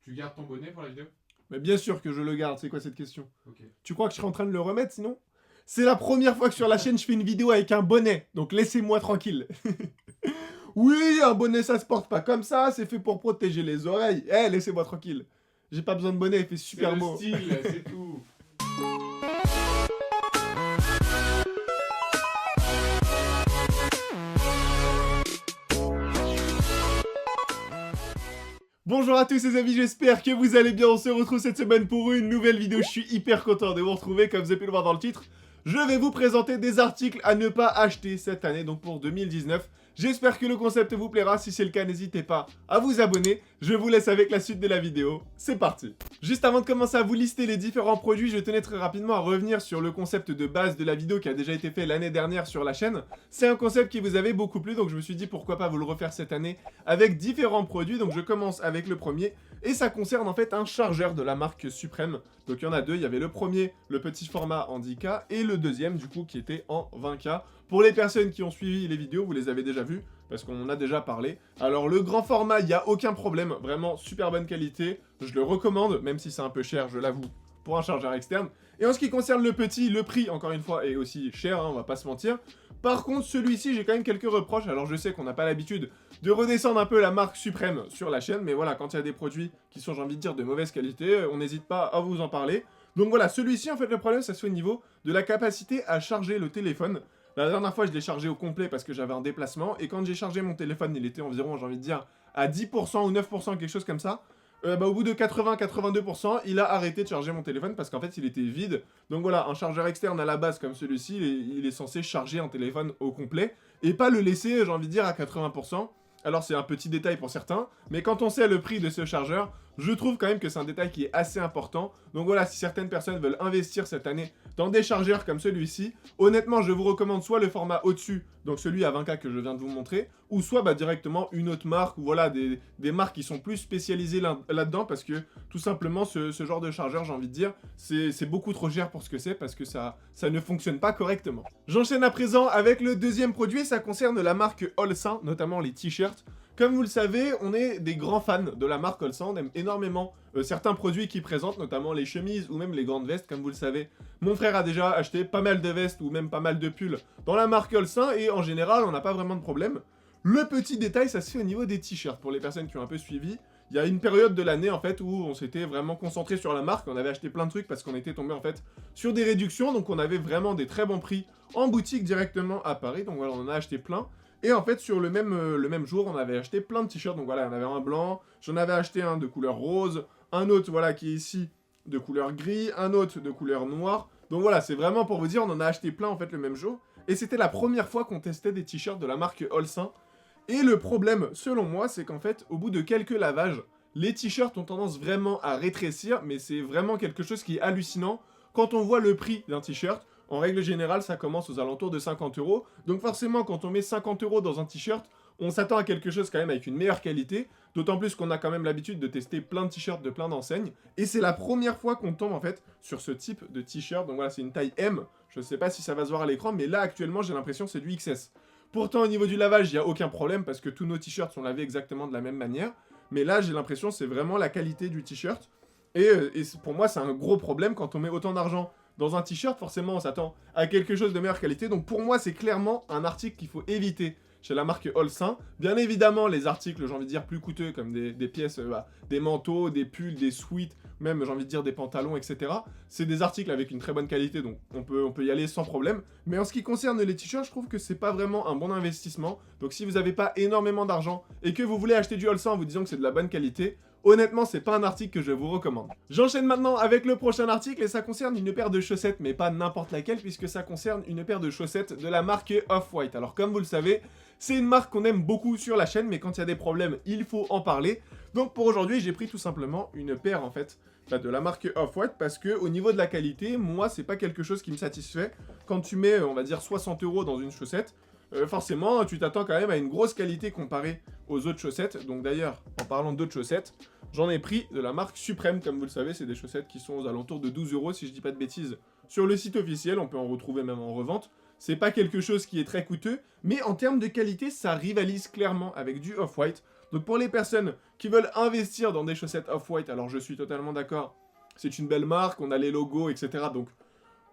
Tu gardes ton bonnet pour la vidéo? Mais bien sûr que je le garde, c'est quoi cette question? Ok. Tu crois que je serais en train de le remettre sinon? C'est la première fois que sur la chaîne je fais une vidéo avec un bonnet, donc laissez-moi tranquille. Oui, un bonnet ça se porte pas comme ça, c'est fait pour protéger les oreilles. Eh, laissez-moi tranquille. J'ai pas besoin de bonnet, il fait C'est super le beau. style, c'est tout. Bonjour à tous les amis, j'espère que vous allez bien. On se retrouve cette semaine pour une nouvelle vidéo. Je suis hyper content de vous retrouver, comme vous avez pu le voir dans le titre. Je vais vous présenter des articles à ne pas acheter cette année, donc pour 2019. J'espère que le concept vous plaira. Si c'est le cas, n'hésitez pas à vous abonner. Je vous laisse avec la suite de la vidéo. C'est parti. Juste avant de commencer à vous lister les différents produits, je tenais très rapidement à revenir sur le concept de base de la vidéo qui a déjà été fait l'année dernière sur la chaîne. C'est un concept qui vous avait beaucoup plu, donc je me suis dit pourquoi pas vous le refaire cette année avec différents produits. Donc je commence avec le premier, et ça concerne en fait un chargeur de la marque Supreme. Donc il y en a deux, il y avait le premier, le petit format en 10K, et le deuxième du coup qui était en 20K. Pour les personnes qui ont suivi les vidéos, vous les avez déjà vues, parce qu'on en a déjà parlé. Alors le grand format, il n'y a aucun problème, vraiment super bonne qualité, je le recommande, même si c'est un peu cher, je l'avoue, pour un chargeur externe. Et en ce qui concerne le petit, le prix, encore une fois, est aussi cher, hein, on va pas se mentir. Par contre, celui-ci, j'ai quand même quelques reproches. Alors je sais qu'on n'a pas l'habitude de redescendre un peu la marque Supreme sur la chaîne, mais voilà, quand il y a des produits qui sont, j'ai envie de dire, de mauvaise qualité, on n'hésite pas à vous en parler. Donc voilà, celui-ci, en fait, le problème, ça se fait au niveau de la capacité à charger le téléphone. La dernière fois, je l'ai chargé au complet parce que j'avais un déplacement, et quand j'ai chargé mon téléphone, il était environ, j'ai envie de dire, à 10% ou 9%, quelque chose comme ça. Au bout de 80-82%, il a arrêté de charger mon téléphone parce qu'en fait il était vide. Donc voilà, un chargeur externe à la base comme celui-ci, il est censé charger un téléphone au complet et pas le laisser, j'ai envie de dire, à 80%. Alors c'est un petit détail pour certains, mais quand on sait le prix de ce chargeur, je trouve quand même que c'est un détail qui est assez important. Donc voilà, si certaines personnes veulent investir cette année dans des chargeurs comme celui-ci, honnêtement je vous recommande soit le format au-dessus, donc celui à 20K que je viens de vous montrer, ou soit directement une autre marque, ou voilà, des marques qui sont plus spécialisées là-dedans, parce que tout simplement ce genre de chargeur, j'ai envie de dire, c'est beaucoup trop cher pour ce que c'est, parce que ça ne fonctionne pas correctement. J'enchaîne à présent avec le deuxième produit, ça concerne la marque Olsin, notamment les t-shirts. Comme vous le savez, on est des grands fans de la marque Olsin, on aime énormément certains produits qu'ils présentent, notamment les chemises ou même les grandes vestes, comme vous le savez. Mon frère a déjà acheté pas mal de vestes ou même pas mal de pulls dans la marque Olsin, et en général, on n'a pas vraiment de problème. Le petit détail, ça se fait au niveau des t-shirts. Pour les personnes qui ont un peu suivi, il y a une période de l'année en fait où on s'était vraiment concentré sur la marque, on avait acheté plein de trucs parce qu'on était tombé en fait sur des réductions, donc on avait vraiment des très bons prix en boutique directement à Paris, donc voilà, on en a acheté plein. Et en fait, sur le même jour, on avait acheté plein de t-shirts. Donc voilà, on avait un blanc, j'en avais acheté un de couleur rose, un autre, voilà, qui est ici, de couleur gris, un autre de couleur noire. Donc voilà, c'est vraiment pour vous dire, on en a acheté plein en fait le même jour. Et c'était la première fois qu'on testait des t-shirts de la marque Olsin. Et le problème, selon moi, c'est qu'en fait, au bout de quelques lavages, les t-shirts ont tendance vraiment à rétrécir, mais c'est vraiment quelque chose qui est hallucinant. Quand on voit le prix d'un t-shirt, en règle générale, ça commence aux alentours de 50 €. Donc forcément, quand on met 50 € dans un t-shirt, on s'attend à quelque chose quand même avec une meilleure qualité. D'autant plus qu'on a quand même l'habitude de tester plein de t-shirts de plein d'enseignes. Et c'est la première fois qu'on tombe en fait sur ce type de t-shirt. Donc voilà, c'est une taille M. Je ne sais pas si ça va se voir à l'écran, mais là actuellement, j'ai l'impression que c'est du XS. Pourtant, au niveau du lavage, il n'y a aucun problème parce que tous nos t-shirts sont lavés exactement de la même manière. Mais là, j'ai l'impression que c'est vraiment la qualité du t-shirt. Et pour moi, c'est un gros problème quand on met autant d'argent dans un t-shirt. Forcément, on s'attend à quelque chose de meilleure qualité. Donc pour moi, c'est clairement un article qu'il faut éviter chez la marque Olsin. Bien évidemment, les articles, j'ai envie de dire, plus coûteux, comme des pièces, des manteaux, des pulls, des sweats, même, j'ai envie de dire, des pantalons, etc. C'est des articles avec une très bonne qualité, donc on peut y aller sans problème. Mais en ce qui concerne les t-shirts, je trouve que c'est pas vraiment un bon investissement. Donc si vous n'avez pas énormément d'argent et que vous voulez acheter du Olsin en vous disant que c'est de la bonne qualité, honnêtement, c'est pas un article que je vous recommande. J'enchaîne maintenant avec le prochain article, et ça concerne une paire de chaussettes, mais pas n'importe laquelle, puisque ça concerne une paire de chaussettes de la marque Off-White. Alors comme vous le savez, c'est une marque qu'on aime beaucoup sur la chaîne, mais quand il y a des problèmes, il faut en parler. Donc pour aujourd'hui, j'ai pris tout simplement une paire en fait de la marque Off-White, parce que au niveau de la qualité, moi, c'est pas quelque chose qui me satisfait. Quand tu mets, on va dire, 60 € dans une chaussette, forcément, tu t'attends quand même à une grosse qualité comparée aux autres chaussettes. Donc d'ailleurs, en parlant d'autres chaussettes, j'en ai pris de la marque Supreme. Comme vous le savez, c'est des chaussettes qui sont aux alentours de 12 € si je dis pas de bêtises. Sur le site officiel, on peut en retrouver même en revente. C'est pas quelque chose qui est très coûteux, mais en termes de qualité, ça rivalise clairement avec du Off-White. Donc pour les personnes qui veulent investir dans des chaussettes Off-White, alors je suis totalement d'accord, c'est une belle marque, on a les logos, etc. Donc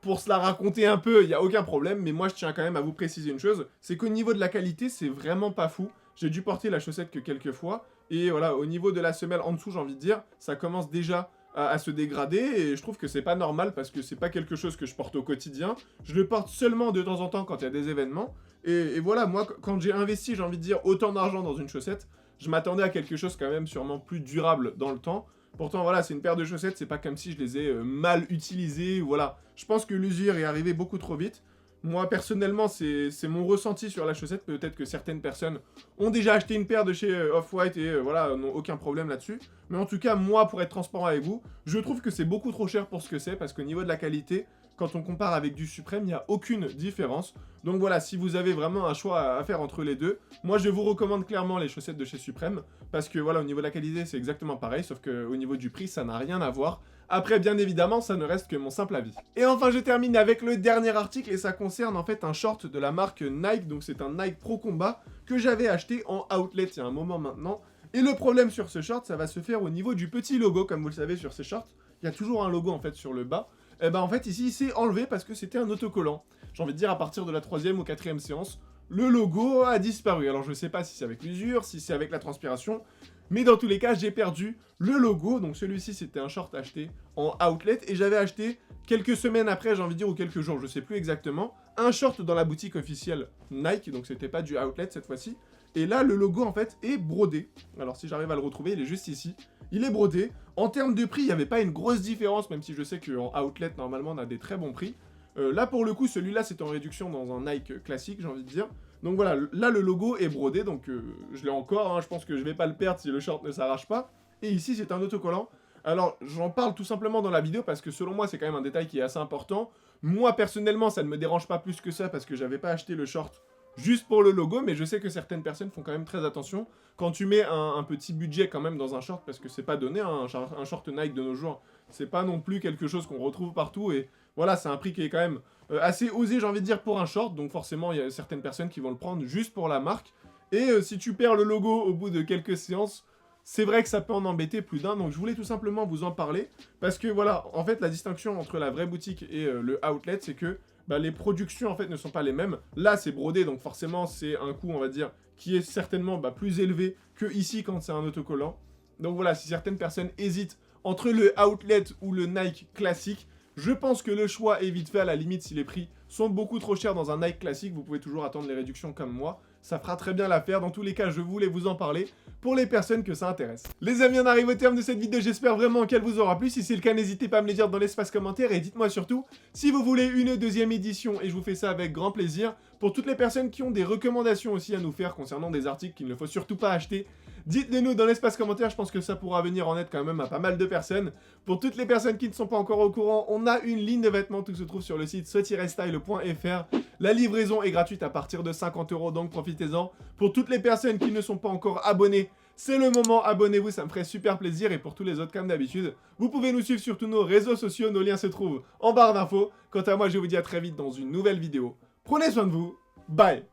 pour se la raconter un peu, il n'y a aucun problème, mais moi je tiens quand même à vous préciser une chose, c'est qu'au niveau de la qualité, c'est vraiment pas fou. J'ai dû porter la chaussette que quelques fois, et voilà, au niveau de la semelle en dessous, j'ai envie de dire, ça commence déjà à se dégrader, et je trouve que c'est pas normal, parce que c'est pas quelque chose que je porte au quotidien. Je le porte seulement de temps en temps quand il y a des événements, et voilà, moi, quand j'ai investi, j'ai envie de dire, autant d'argent dans une chaussette, je m'attendais à quelque chose quand même sûrement plus durable dans le temps. Pourtant, voilà, c'est une paire de chaussettes, c'est pas comme si je les ai mal utilisées, voilà. Je pense que l'usure est arrivée beaucoup trop vite. Moi, personnellement, c'est mon ressenti sur la chaussette. Peut-être que certaines personnes ont déjà acheté une paire de chez Off-White et voilà, n'ont aucun problème là-dessus. Mais en tout cas, moi, pour être transparent avec vous, je trouve que c'est beaucoup trop cher pour ce que c'est, parce qu'au niveau de la qualité, quand on compare avec du Suprême, il n'y a aucune différence. Donc voilà, si vous avez vraiment un choix à faire entre les deux, moi je vous recommande clairement les chaussettes de chez Suprême, parce que voilà, au niveau de la qualité, c'est exactement pareil, sauf qu'au niveau du prix, ça n'a rien à voir. Après, bien évidemment, ça ne reste que mon simple avis. Et enfin, je termine avec le dernier article, et ça concerne en fait un short de la marque Nike, donc c'est un Nike Pro Combat, que j'avais acheté en outlet il y a un moment maintenant. Et le problème sur ce short, ça va se faire au niveau du petit logo, comme vous le savez sur ces shorts. Il y a toujours un logo en fait sur le bas. Et ben en fait ici il s'est enlevé parce que c'était un autocollant. J'ai envie de dire à partir de la 3e ou 4e séance, le logo a disparu. Alors je sais pas si c'est avec l'usure, si c'est avec la transpiration, mais dans tous les cas j'ai perdu le logo. Donc celui-ci c'était un short acheté en outlet et j'avais acheté quelques semaines après, j'ai envie de dire, ou quelques jours, je sais plus exactement, un short dans la boutique officielle Nike, donc c'était pas du outlet cette fois-ci. Et là, le logo, en fait, est brodé. Alors, si j'arrive à le retrouver, il est juste ici. Il est brodé. En termes de prix, il n'y avait pas une grosse différence, même si je sais qu'en outlet, normalement, on a des très bons prix. Là, pour le coup, celui-là, c'est en réduction dans un Nike classique, j'ai envie de dire. Donc voilà, là, le logo est brodé, donc je l'ai encore. Hein, je pense que je vais pas le perdre si le short ne s'arrache pas. Et ici, c'est un autocollant. Alors, j'en parle tout simplement dans la vidéo, parce que selon moi, c'est quand même un détail qui est assez important. Moi, personnellement, ça ne me dérange pas plus que ça, parce que j'avais pas acheté le short juste pour le logo, mais je sais que certaines personnes font quand même très attention. Quand tu mets un petit budget quand même dans un short, parce que c'est pas donné, hein, un short Nike de nos jours, c'est pas non plus quelque chose qu'on retrouve partout, et voilà, c'est un prix qui est quand même assez osé, j'ai envie de dire, pour un short, donc forcément, il y a certaines personnes qui vont le prendre juste pour la marque, et si tu perds le logo au bout de quelques séances, c'est vrai que ça peut en embêter plus d'un, donc je voulais tout simplement vous en parler, parce que voilà, en fait, la distinction entre la vraie boutique et le outlet, c'est que bah, les productions en fait ne sont pas les mêmes. Là c'est brodé, donc forcément c'est un coût on va dire qui est certainement plus élevé que ici quand c'est un autocollant. Donc voilà, si certaines personnes hésitent entre le outlet ou le Nike classique, je pense que le choix est vite fait. À la limite, si les prix sont beaucoup trop chers dans un Nike classique, vous pouvez toujours attendre les réductions comme moi. Ça fera très bien l'affaire. Dans tous les cas, je voulais vous en parler pour les personnes que ça intéresse. Les amis, on arrive au terme de cette vidéo. J'espère vraiment qu'elle vous aura plu. Si c'est le cas, n'hésitez pas à me le dire dans l'espace commentaire. Et dites-moi surtout si vous voulez une deuxième édition. Et je vous fais ça avec grand plaisir. Pour toutes les personnes qui ont des recommandations aussi à nous faire concernant des articles qu'il ne faut surtout pas acheter, dites-les nous dans l'espace commentaire, je pense que ça pourra venir en aide quand même à pas mal de personnes. Pour toutes les personnes qui ne sont pas encore au courant, on a une ligne de vêtements, tout se trouve sur le site so-style.fr. La livraison est gratuite à partir de 50 €, donc profitez-en. Pour toutes les personnes qui ne sont pas encore abonnées, c'est le moment, abonnez-vous, ça me ferait super plaisir. Et pour tous les autres, comme d'habitude, vous pouvez nous suivre sur tous nos réseaux sociaux, nos liens se trouvent en barre d'infos. Quant à moi, je vous dis à très vite dans une nouvelle vidéo. Prenez soin de vous, bye.